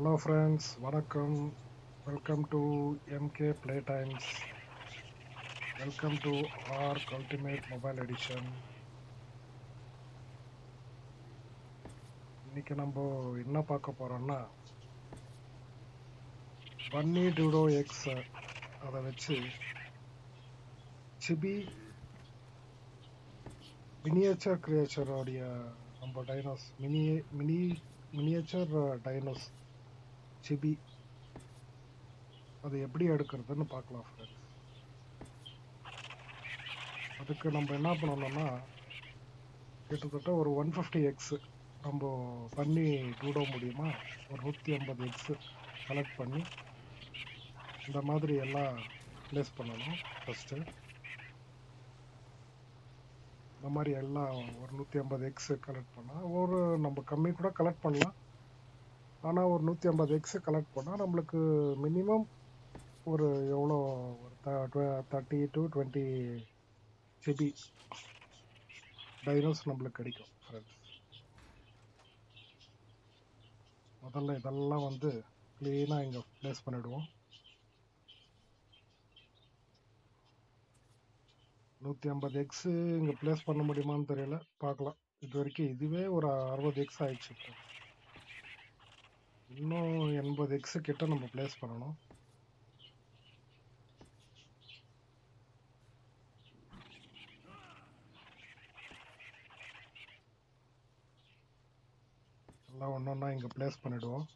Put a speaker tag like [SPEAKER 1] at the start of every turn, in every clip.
[SPEAKER 1] Hello friends, வணக்கம். Welcome to MK play times. Welcome to ARK ultimate mobile edition. இன்னைக்கு நம்ம என்ன பார்க்க போறோம்னா, பன்னி டூடோ எக்ஸ் அதை வச்சு சிபி மினியேச்சர் கிரியேச்சரோடைய நம்ம டைனோஸ் மினியேச்சர் டைனோஸ் சிபி அதை எப்படி எடுக்கிறதுன்னு பார்க்கலாம் ஃப்ரெண்ட்ஸ். அதுக்கு நம்ம என்ன பண்ணணும்னா, கிட்டத்தட்ட ஒரு 150 எக்ஸ் நம்ம பண்ணி டூடோ முடியுமா, ஒரு 150 எக்ஸ் கலெக்ட் பண்ணி இந்த மாதிரி எல்லாம் ப்ளேஸ் பண்ணணும். ஃபஸ்ட்டு இந்த மாதிரி எல்லாம் ஒரு 150 எக்ஸ் கலெக்ட் பண்ணால், ஒரு நம்ம கம்மி கூட கலெக்ட் பண்ணலாம். ஆனால் ஒரு 150 எக்ஸ் கலெக்ட் பண்ணால் நம்மளுக்கு மினிமம் ஒரு எவ்வளோ, ஒரு 30 to 20 ஜிபி டைனோஸ் நம்மளுக்கு கிடைக்கும் ஃப்ரெண்ட்ஸ். முதல்ல இதெல்லாம் வந்து க்ளீனாக இங்கே ப்ளேஸ் பண்ணிவிடுவோம். 150 எக்ஸ் இங்கே ப்ளேஸ் பண்ண முடியுமான்னு தெரியல, பார்க்கலாம். இது வரைக்கும் இதுவே ஒரு 60 எக்ஸ் ஆயிடுச்சு. இன்னும் 80 எக்ஸ் கிட்ட நம்ம ப்ளேஸ் பண்ணணும். எல்லாம் ஒன்று ஒன்றா இங்கே ப்ளேஸ் பண்ணிவிடுவோம்.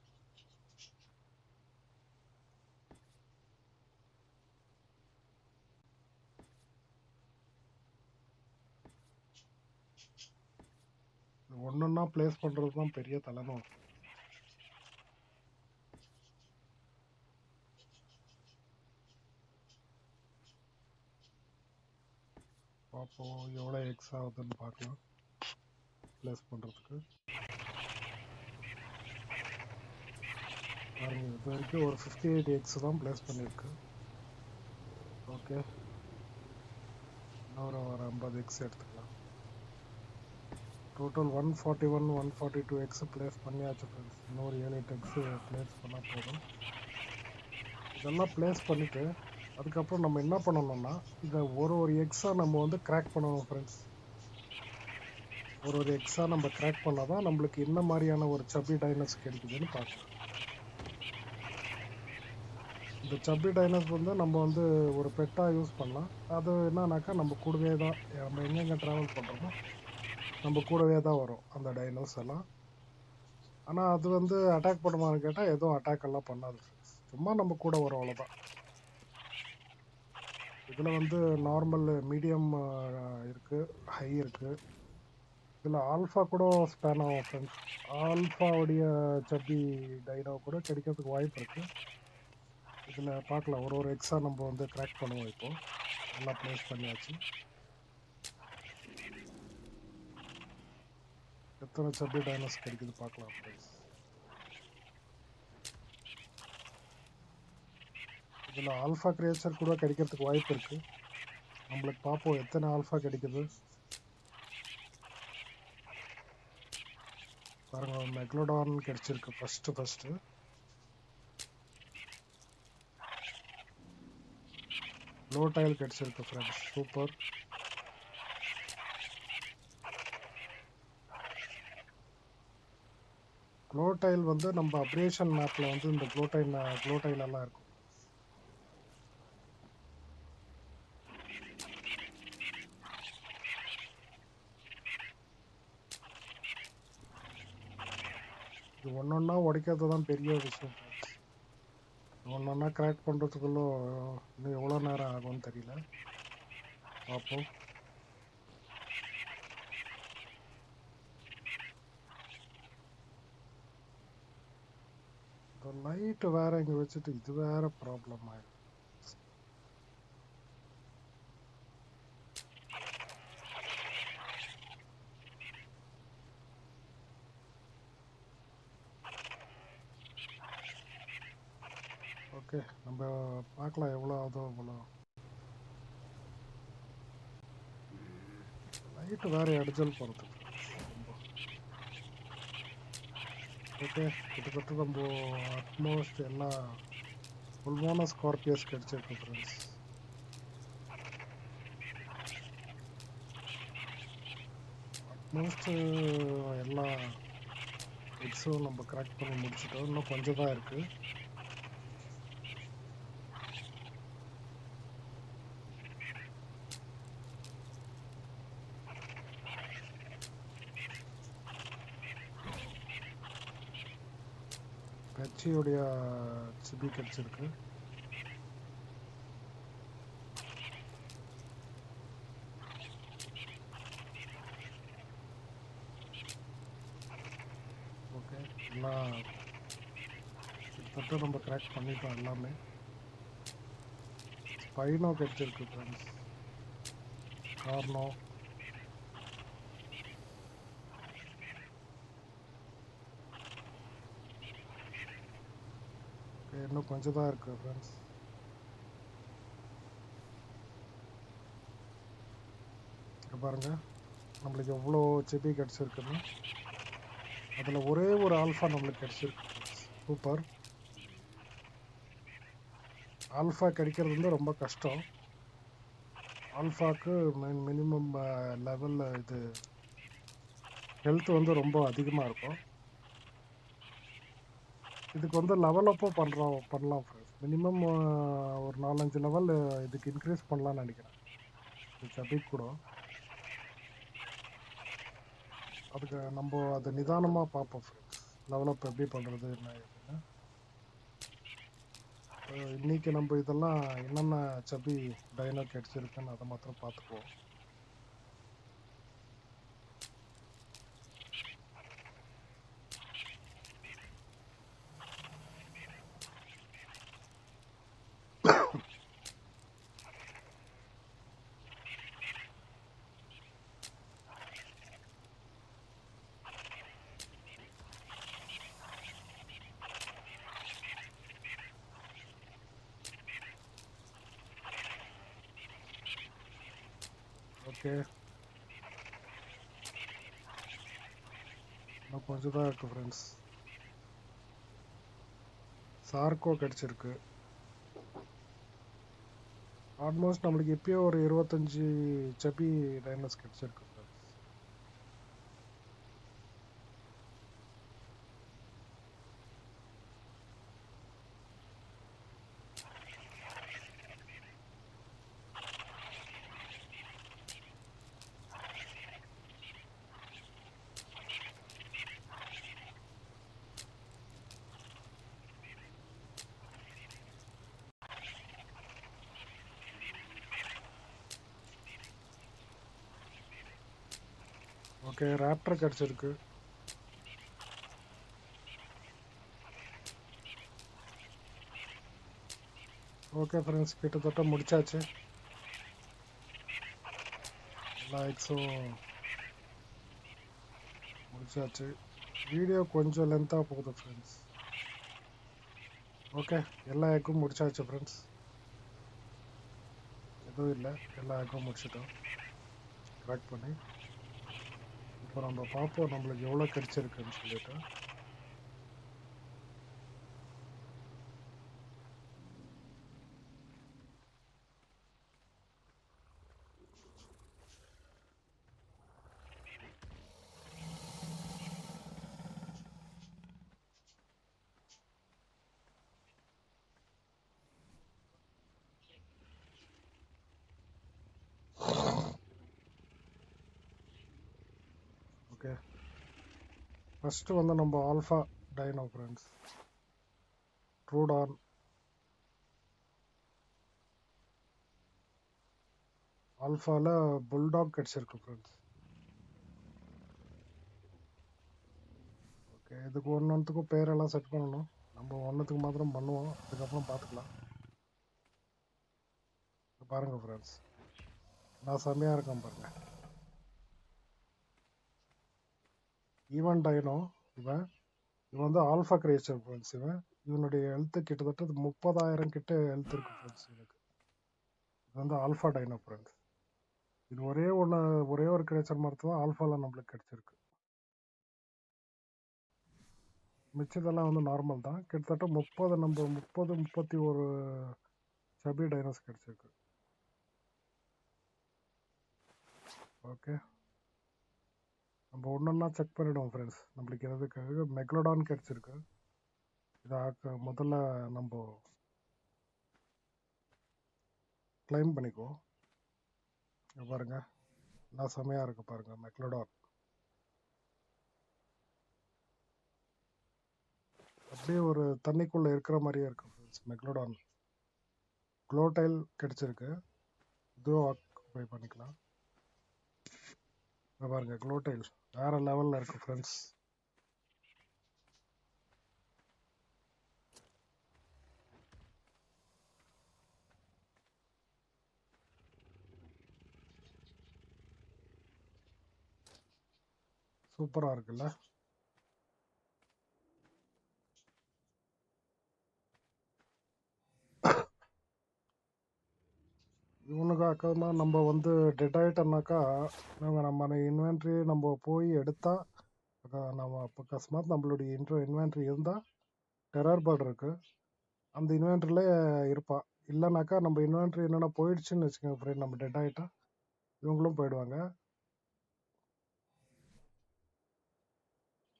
[SPEAKER 1] ஒன்று ஒன்றா ப்ளேஸ் பண்ணுறது தான் பெரிய தலைமை. பார்ப்போம் எவ்வளோ எக்ஸ் ஆகுதுன்னு பார்க்கலாம் ப்ளேஸ் பண்ணுறதுக்கு. பாருங்கள், இது வரைக்கும் ஒரு 58 எக்ஸ் தான் ப்ளேஸ் பண்ணியிருக்கு. ஓகே, இன்னொரு 50 எக்ஸ் எடுத்துக்கலாம். டோட்டல் 141 142 எக்ஸ் ப்ளேஸ் பண்ணியாச்சு ஃப்ரெண்ட்ஸ். இன்னொரு 7-8 எக்ஸ் ப்ளேஸ் பண்ணால் போதும். இதெல்லாம் ப்ளேஸ் பண்ணிவிட்டு அதுக்கப்புறம் நம்ம என்ன பண்ணணும்னா, இதை ஒரு எக்ஸாக நம்ம வந்து கிராக் பண்ணணும் ஃப்ரெண்ட்ஸ். ஒரு எக்ஸாக நம்ம கிராக் பண்ணால் தான் நம்மளுக்கு என்ன மாதிரியான ஒரு சப்பி டைனஸ் கிடைக்குதுன்னு பார்க்கலாம். இந்த சப்பி டைனஸ் வந்து நம்ம வந்து ஒரு பெட்டாக யூஸ் பண்ணலாம். அது என்னன்னாக்கா நம்ம கூடவே தான், நம்ம எங்கெங்கே ட்ராவல் பண்ணுறோமோ நம்ம கூடவே தான் வரும் அந்த டைனோஸ் எல்லாம். ஆனால் அது வந்து அட்டாக் பண்ணுமான்னு கேட்டால் எதுவும் அட்டாக் எல்லாம் பண்ணாது ஃப்ரெண்ட்ஸ். சும்மா நம்ம கூட வரும், அவ்வளோதான். இதில் வந்து நார்மல், மீடியம் இருக்குது, ஹை இருக்குது. இதில் ஆல்ஃபா கூட ஸ்பேன் ஆகும் ஃப்ரெண்ட்ஸ். ஆல்ஃபாவுடைய சப்பி டைனோ கூட கிடைக்கிறதுக்கு வாய்ப்பு இருக்குது. இதில் பார்க்கலாம், ஒரு எக்ஸாக நம்ம வந்து கிராக் பண்ணுவோம். இப்போது நல்லா ப்ளேஸ் பண்ணியாச்சு. எத்தனை சப்பி டைனோஸ் கிடைக்குது பார்க்கலாம் ஃப்ரெண்ட்ஸ். இதில் ஆல்ஃபா கிரியேச்சர் கூட கிடைக்கிறதுக்கு வாய்ப்பு இருக்குது. நம்மளுக்கு பார்ப்போம் எத்தனை ஆல்ஃபா கிடைக்குது. பாருங்க, மெக்லோடான் கிடைச்சிருக்கு ஃபஸ்ட்டு. க்ளோடைல் கிடைச்சிருக்கு ஃப்ரெண்ட்ஸ், சூப்பர். க்ளோடைல் வந்து நம்ம அப்ரேஷன் மேப்பில் வந்து இந்த க்ளோடைல் எல்லாம் இருக்கும். இது ஒன்றொன்னா உடைக்கிறது தான் பெரிய விஷயம். ஒன்றொன்னா கிராக் பண்ணுறதுக்குள்ள இன்னும் எவ்வளோ நேரம் ஆகும்னு தெரியல, பார்ப்போம். இந்த லைட்டு வேற இங்கே வச்சுட்டு இது வேற ப்ராப்ளம் ஆகிடும். ஓகே, நம்ம பார்க்கலாம் எவ்வளோ ஆகுதோ அவ்வளோ. லைட்டு வேற இடைஞ்சல் போகிறது. ஓகே, கிட்டத்தட்ட நம்ம அட்மோஸ்ட் எல்லா ஃபுல்மான ஸ்கார்பியஸ் கிடைச்சிருக்கு ஃப்ரெண்ட்ஸ். அட்மோஸ்ட் எல்லா எக்ஸும் நம்ம கரெக்ட் பண்ணி முடிச்சிட்டோம். இன்னும் கொஞ்சம் தான் இருக்கு. கட்சியுடைய சிபி கிடைச்சிருக்கு. ஓகே, எல்லாம் கிட்டத்தட்ட நம்ம கரெக்ட் பண்ணிட்டோம் எல்லாமே. ஸ்பைனோ கிடைச்சிருக்கு ஃப்ரெண்ட்ஸ், கார்னோ. ஓகே, இன்னும் கொஞ்சம் தான் இருக்கு ஃப்ரெண்ட்ஸ். பாருங்க நம்மளுக்கு எவ்வளோ சிபி கிடச்சிருக்குன்னு. அதில் ஒரே ஒரு ஆல்ஃபா நம்மளுக்கு கிடச்சிருக்கு ஃப்ரெண்ட்ஸ். சூப்பர். ஆல்ஃபா கிடைக்கிறது வந்து ரொம்ப கஷ்டம். ஆல்ஃபாக்கு மினிமம் லெவலில் இது ஹெல்த் வந்து ரொம்ப அதிகமாக இருக்கும். இதுக்கு வந்து லெவல் அப்பும் பண்ணலாம் ஃப்ரெண்ட்ஸ். மினிமம் ஒரு 4-5 லெவல் இதுக்கு இன்க்ரீஸ் பண்ணலாம்னு நினைக்கிறேன் இந்த சபிக் கூட. அதுக்கு நம்ம அதை நிதானமாக பார்ப்போம் ஃப்ரெண்ட்ஸ், லெவலப் எப்படி பண்ணுறது என்ன ஏதுன்னு. இன்னைக்கு நம்ம இதெல்லாம் என்னென்ன சபி டைனோ கிடைச்சிருக்குன்னு அதை மாத்திரம் பார்த்துக்குவோம். ஓகே, இன்னும் கொஞ்சம் தான் இருக்குது ஃப்ரெண்ட்ஸ். சார்கோ கிடச்சிருக்கு. ஆல்மோஸ்ட் நம்மளுக்கு இப்போயே ஒரு 25 சபி டைனோஸ் கிடச்சிருக்கு ஃப்ரெண்ட்ஸ். ஓகே, ராப்டர் கிடச்சிருக்கு. ஓகே ஃப்ரெண்ட்ஸ், கிட்டத்தட்ட முடிச்சாச்சு. எல்லா எக்ஸும் முடிச்சாச்சு. வீடியோ கொஞ்சம் லென்த்தாக போகுது ஃப்ரெண்ட்ஸ். ஓகே, எல்லா எக்கும் முடிச்சாச்சு ஃப்ரெண்ட்ஸ். எதுவும் இல்லை, எல்லா எக்கும் முடிச்சிட்டோம் கரெக்ட் பண்ணி. இப்போ நம்ம பார்ப்போம் நம்மளுக்கு எவ்வளோ கிடைச்சிருக்குன்னு சொல்லிட்டு. ஓகே, ஃபஸ்ட்டு வந்து நம்ம alpha dino friends, Troodon. ஆல்ஃபாவில் bulldog கிடச்சிருக்கு ஃப்ரெண்ட்ஸ். ஓகே, இதுக்கு ஒன்றுத்துக்கும் பேரெல்லாம் செட் பண்ணணும். நம்ம ஒன்றுத்துக்கு மாத்திரம் பண்ணுவோம், அதுக்கப்புறம் பார்த்துக்கலாம். பாருங்கள் ஃப்ரெண்ட்ஸ், நான் செம்மையாக இருக்கேன் பாருங்கள். ஈவன் டைனோ இவன் வந்து ஆல்ஃபா கிரியேச்சர் ஃப்ரெண்ட்ஸ். இவனுடைய ஹெல்த்து கிட்டத்தட்ட 30,000 கிட்ட ஹெல்த் இருக்குது ஃப்ரெண்ட்ஸ். இது வந்து ஆல்ஃபா டைனோ ஃப்ரெண்ட்ஸ். இது ஒரே ஒரு கிரியேச்சர் மரத்து தான் ஆல்ஃபாவில் நம்மளுக்கு கிடைச்சிருக்கு. மிச்சதெல்லாம் வந்து நார்மல் தான். கிட்டத்தட்ட 31 சபி டைனோஸ் கிடச்சிருக்கு. ஓகே, நம்ம ஒன்றொன்னா செக் பண்ணிவிடுவோம் ஃப்ரெண்ட்ஸ். நம்மளுக்கு எதுக்காக மெக்லோடான் கிடச்சிருக்கு. இதை முதல்ல நம்ம கிளைம் பண்ணிக்குவோம். பாருங்க, என்ன செமையாக இருக்குது பாருங்கள் மெக்லோடான். அப்படியே ஒரு தண்ணிக்குள்ளே இருக்கிற மாதிரியே இருக்குது ஃப்ரெண்ட்ஸ் மெக்லோடான். க்ளோடைல் கிடச்சிருக்கு, இதுவும் ஆக்குபை பண்ணிக்கலாம். பாருங்க, க்ளோடைல் வேறு லெவலில் இருக்குது ஃப்ரெண்ட்ஸ். சூப்பராக இருக்குல்ல. இவனுக்காக்கமா நம்ம வந்து டெட் ஆகிட்டோம்னாக்கா நம்ம இன்வென்ட்ரி நம்ம போய் எடுத்தால் நம்ம இப்போ அக்கஸ்மாத் நம்மளுடைய இன்வென்ட்ரி இருந்தால் டெரர் பேர்ட் இருக்குது, அந்த இன்வென்ட்ரியில் இருப்பான். இல்லைனாக்கா நம்ம இன்வென்ட்ரி என்னென்ன போயிடுச்சுன்னு வச்சுக்கோங்க ஃப்ரெண்ட், நம்ம டெட் ஆகிட்டா இவங்களும் போயிடுவாங்க.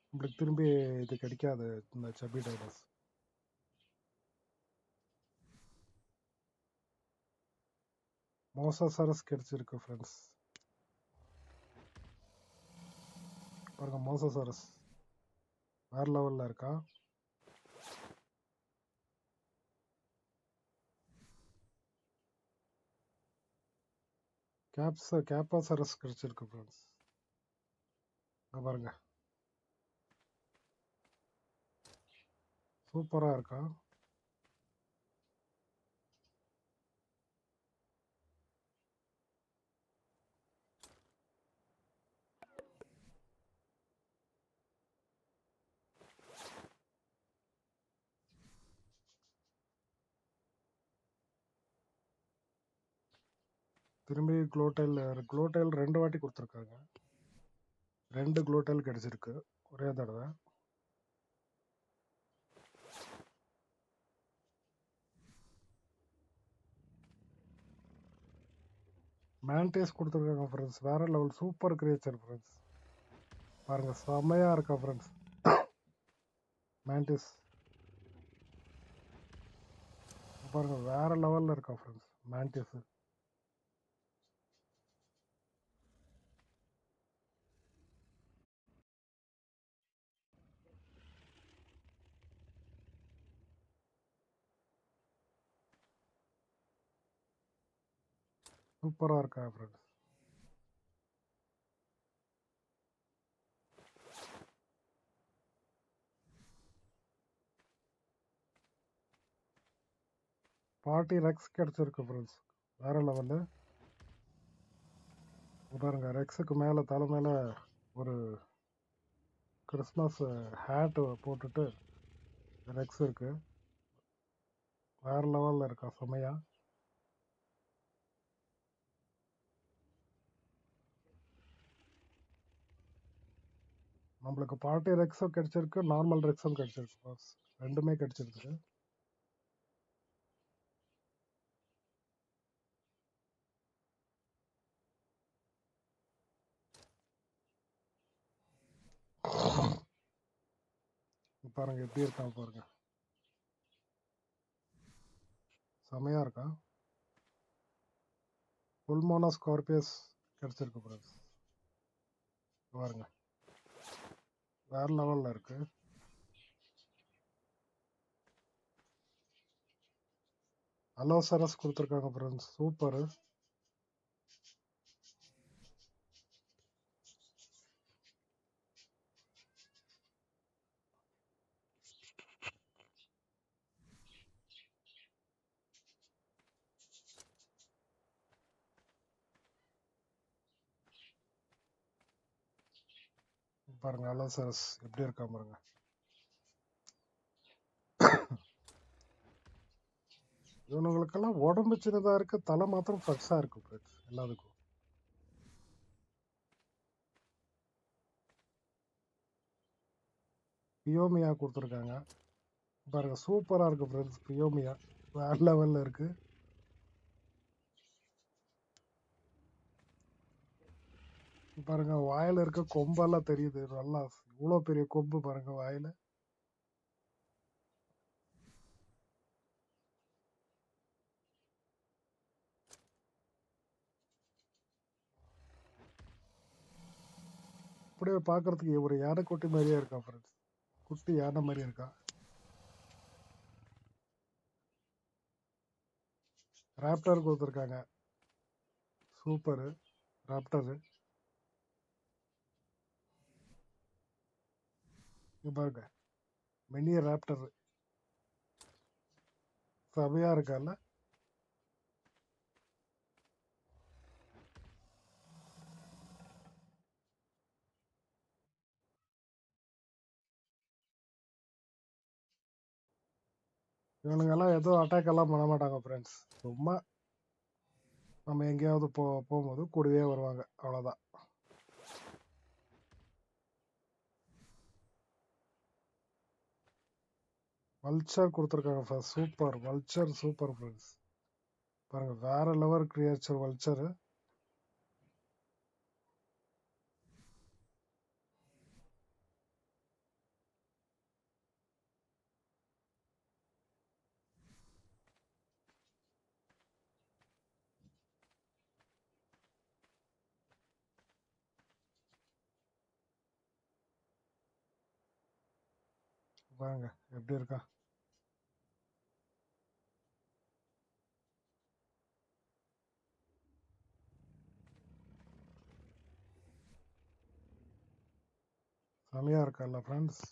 [SPEAKER 1] நம்மளுக்கு திரும்பி இது கிடைக்காது இந்த சபி டைனோஸ். மோசாசரஸ் கிடைச்சிருக்கு ஃப்ரெண்ட்ஸ். பாருங்க, மோசாசரஸ் வேறு லெவலில் இருக்கா. கேப்பாசரஸ் கிடைச்சிருக்கு ஃப்ரெண்ட்ஸ். பாருங்க, சூப்பராக இருக்கா. திரும்பி க்ளோடைல் 2 வாட்டி கொடுத்துருக்காங்க. 2 க்ளோடைல் கிடச்சிருக்கு ஒரே தடவை. மேண்டேஸ் கொடுத்துருக்காங்க ஃப்ரெண்ட்ஸ். வேறு லெவல் சூப்பர் கிரியேச்சர் ஃப்ரெண்ட்ஸ். பாருங்கள், செம்மையாக இருக்கா ஃப்ரெண்ட்ஸ் மேண்டேஸ். பாருங்கள், வேறு லெவலில் இருக்கா ஃப்ரெண்ட்ஸ் மேண்டேஸு. சூப்பராக இருக்கா ஃப்ரெண்ட்ஸ். பார்ட்டி ரெக்ஸ் கிடச்சிருக்கு ஃப்ரெண்ட்ஸ். வேறு லெவலு. பாருங்க, ரெக்ஸுக்கு மேலே தலை மேலே ஒரு கிறிஸ்மஸ் ஹேட்டு போட்டுட்டு ரெக்ஸ் இருக்கு. வேறு லெவலில் இருக்கா செமையா. நம்மளுக்கு பார்ட்டி ரெக்ஸும் கிடச்சிருக்கு, நார்மல் ரெக்ஸும் கிடச்சிருக்கு பாஸ், ரெண்டுமே கிடச்சிருக்கு. பாருங்க எப்படி இருக்கான் பாருங்க, செமையா இருக்கா. புல்மோனா ஸ்கார்பியஸ் கிடச்சிருக்கு ஃப்ரெண்ட்ஸ். பாருங்க, வேற லெவலில் இருக்கு. அலோசரஸ் கொடுத்துருக்காங்க ஃப்ரெண்ட்ஸ், சூப்பரு. பாருங்க, அலோசரஸ் எப்படி இருக்கா பாருங்க. இவனுங்களுக்கெல்லாம் உடம்பு சின்னதாக இருக்கு, தலை மாத்திரம் ஃப்ரெஷ்ஷாக இருக்கு ஃப்ரெண்ட்ஸ் எல்லாத்துக்கும். பியோமியா கொடுத்துருக்காங்க பாருங்க, சூப்பராக இருக்குது ஃப்ரெண்ட்ஸ். பியோமியா வேற லெவலில் இருக்குது. பாருங்க, வாயில் இருக்க கொம்பெல்லாம் தெரியுது நல்லா. இவ்வளோ பெரிய கொம்பு பாருங்க வாயில். அப்படியே பார்க்கறதுக்கு ஒரு யானை குட்டி மாதிரியே இருக்கா ஃப்ரெண்ட்ஸ். குட்டி யானை மாதிரி இருக்கா. ராப்டர் கொடுத்துருக்காங்க, சூப்பரு ராப்டரு. இங்க பாருங்க, மினி ராப்டர் செமையா இருக்கால. இவனுங்கெல்லாம் எதுவும் அட்டாக் எல்லாம் பண்ண மாட்டாங்க ஃப்ரெண்ட்ஸ். சும்மா நம்ம எங்கேயாவது போகும்போது கூடவே வருவாங்க, அவ்வளோதான். வல்ச்சர் கொடுத்துருக்காங்க, சூப்பர் வல்ச்சர், சூப்பர் ஃப்ரெண்ட்ஸ். பாருங்க, வேற லெவல் கிரியேச்சர் வல்ச்சர். பாருங்க எப்படி இருக்கா. செமையா இருக்கா ஃப்ரெண்ட்ஸ்.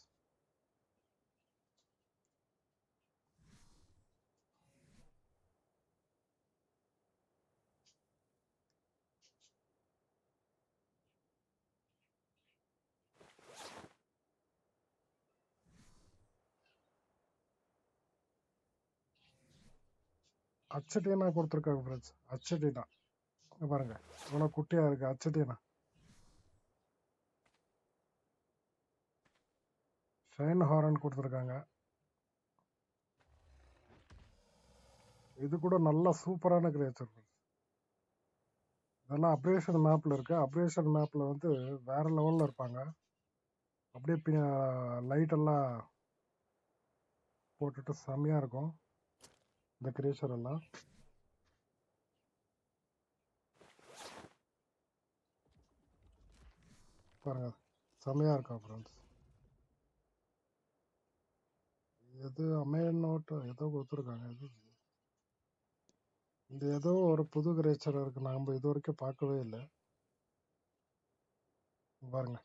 [SPEAKER 1] அச்சட்டீனா கொடுத்துருக்காங்க ஃப்ரெண்ட்ஸ். அச்சட்டீனா பாருங்க, இவ்வளோ குட்டியா இருக்கு அச்சட்டீனா. ஷைன் ஹாரன் கொடுத்துருக்காங்க. இது கூட நல்ல சூப்பரான கிரியேச்சர். இதெல்லாம் அப்ரேஷன் மேப்ல இருக்கு. அப்ரேஷன் மேப்ல வந்து வேற லெவல்ல இருப்பாங்க. அப்படியே லைட் எல்லாம் போட்டுட்டு செம்மையா இருக்கும் இந்த கிரியேச்சர் எல்லாம். பாருங்க, செம்மையா இருக்கும் ஃப்ரெண்ட்ஸ். எது அமேன் நோட் ஏதோ கொடுத்துருக்காங்க. இந்த ஏதோ ஒரு புது கிரியேச்சர் இருக்கு, நாம இது வரைக்கும் பார்க்கவே இல்லை. பாருங்க,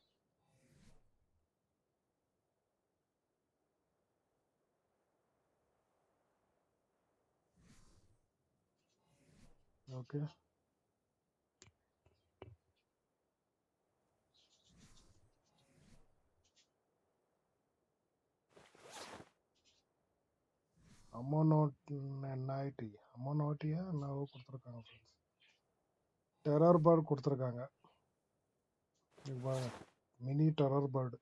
[SPEAKER 1] ஓகே. அமோனோட்டியா என்னவோ கொடுத்துருக்காங்க ஃப்ரெண்ட்ஸ். டெரர் பேர்டு கொடுத்துருக்காங்க. பாருங்க, மினி டெரர் பேர்டு.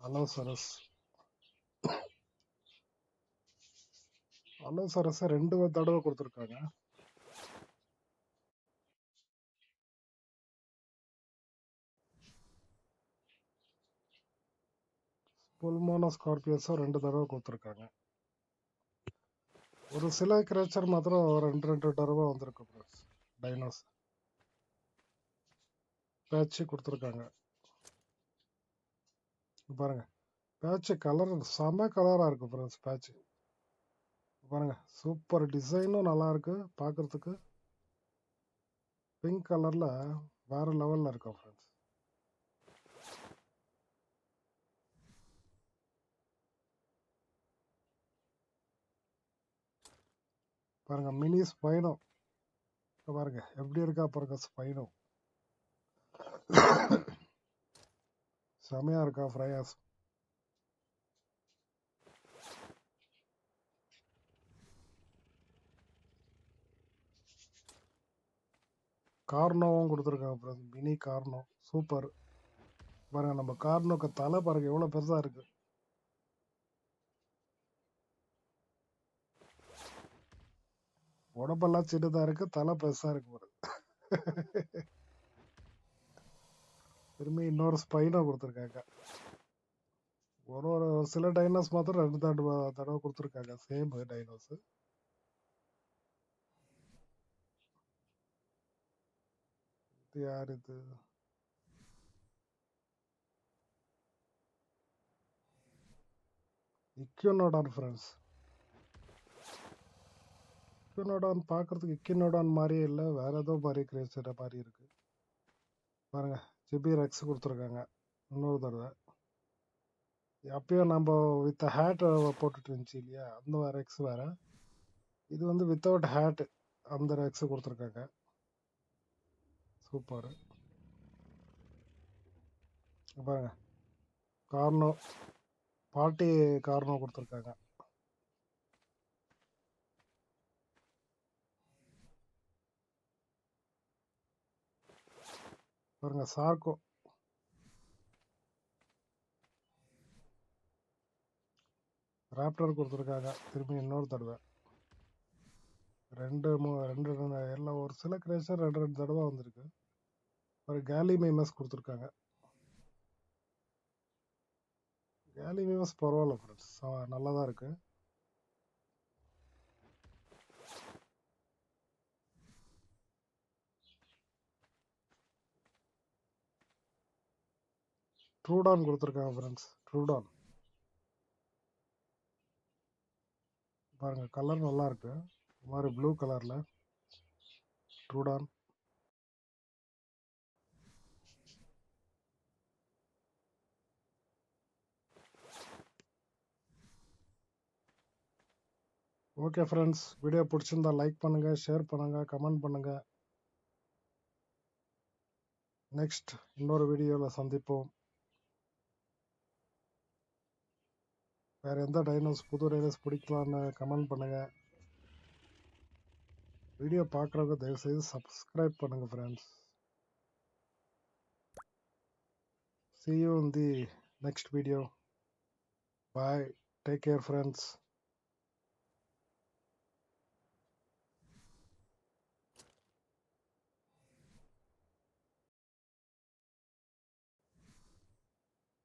[SPEAKER 1] அலோசரஸ். அலோசரஸை 2 தடவை கொடுத்துருக்காங்க. புல்மோனோ ஸ்கார்பியஸும் 2 தடவை கொடுத்துருக்காங்க. ஒரு சில கிரேச்சர் மாத்திரம் 2 தடவை வந்திருக்கு ஃப்ரெண்ட்ஸ். டைனோஸ் பேட்ச் கொடுத்துருக்காங்க. பாருங்க, பேட்ச் கலர் செம கலரா இருக்கு ஃப்ரெண்ட்ஸ். பேட்ச் பாருங்க, சூப்பர் டிசைனும் நல்லா இருக்கு பார்க்கறதுக்கு. பிங்க் கலர்ல வேற லெவல்ல இருக்கும் ஃப்ரெண்ட்ஸ். பாருங்க, மினி ஸ்பைனோ பாருங்க எப்படி இருக்கா பாருங்க. ஸ்பைனோ செமையா இருக்கா ஃப்ரையாஸ். கார்னோவும் கொடுத்துருக்காங்க ஃப்ரெண்ட்ஸ். Mini கார்னோ super. பாருங்க நம்ம கார்னோக்கு தலை பாருங்க எவ்வளோ பெருசாக இருக்கு. உடம்பெல்லாம் சின்னதாக இருக்கு, தலை பெருசாக இருக்கு பாருங்க. திரும்பி இன்னொரு ஸ்பைனோ கொடுத்துருக்காங்க. ஒரு சில டைனோஸ் மாத்திரம் 2 தடவை கொடுத்துருக்காங்க சேம் டைனோஸ். இது யார் இது? இக்யூனோடான் ஃப்ரெண்ட்ஸ். இக்யூனோடான் பார்க்கறதுக்கு இக்யூனோடான் மாதிரியே இல்லை, வேற ஏதோ மாதிரி கிரேச்சர் மாதிரி இருக்கு பாருங்க. ஜிபி ரெக்ஸ் கொடுத்துருக்காங்க இன்னொரு தடவை. அப்பயும் நம்ம வித் ஹேட் போட்டுட்டு இருந்துச்சு இல்லையா, அந்த ரெக்ஸ் வேற. இது வந்து வித்தவுட் ஹேட் அந்த ரெக்ஸ் கொடுத்துருக்காங்க. சூப்பர். பாருங்க கார்னோ, பார்ட்டி கார்னோ கொடுத்துருக்காங்க. பாருங்க சார்கோ. ராப்டர் கொடுத்துருக்காங்க திரும்பி இன்னொரு தடவை. ரெண்டு எல்லாம் ஒரு சில கிரேச்சர் 2 தடவை வந்திருக்கு. ஒரு கேலி மைமஸ் கொடுத்துருக்காங்க. கேலி மைமஸ் பரவாயில்ல ஃப்ரெண்ட்ஸ், நல்லா தான் இருக்கு. ட்ரூடான் கொடுத்துருக்காங்க ஃப்ரெண்ட்ஸ். ட்ரூடான் பாருங்க கலர் நல்லா இருக்கு, இந்த மாதிரி ப்ளூ கலர்ல ட்ரூடான். ஓகே ஃப்ரெண்ட்ஸ், வீடியோ பிடிச்சிருந்தா லைக் பண்ணுங்க, ஷேர் பண்ணுங்க, கமெண்ட் பண்ணுங்க. நெக்ஸ்ட் இன்னொரு வீடியோவில் சந்திப்போம். வேற எந்த டைனோஸ் புது டைனோஸ் பிடிக்கலான்னு கமெண்ட் பண்ணுங்க. வீடியோ பார்க்குறவங்க தயவுசெய்து சப்ஸ்கிரைப் பண்ணுங்க friends. See you in the next video. Bye. Take care friends.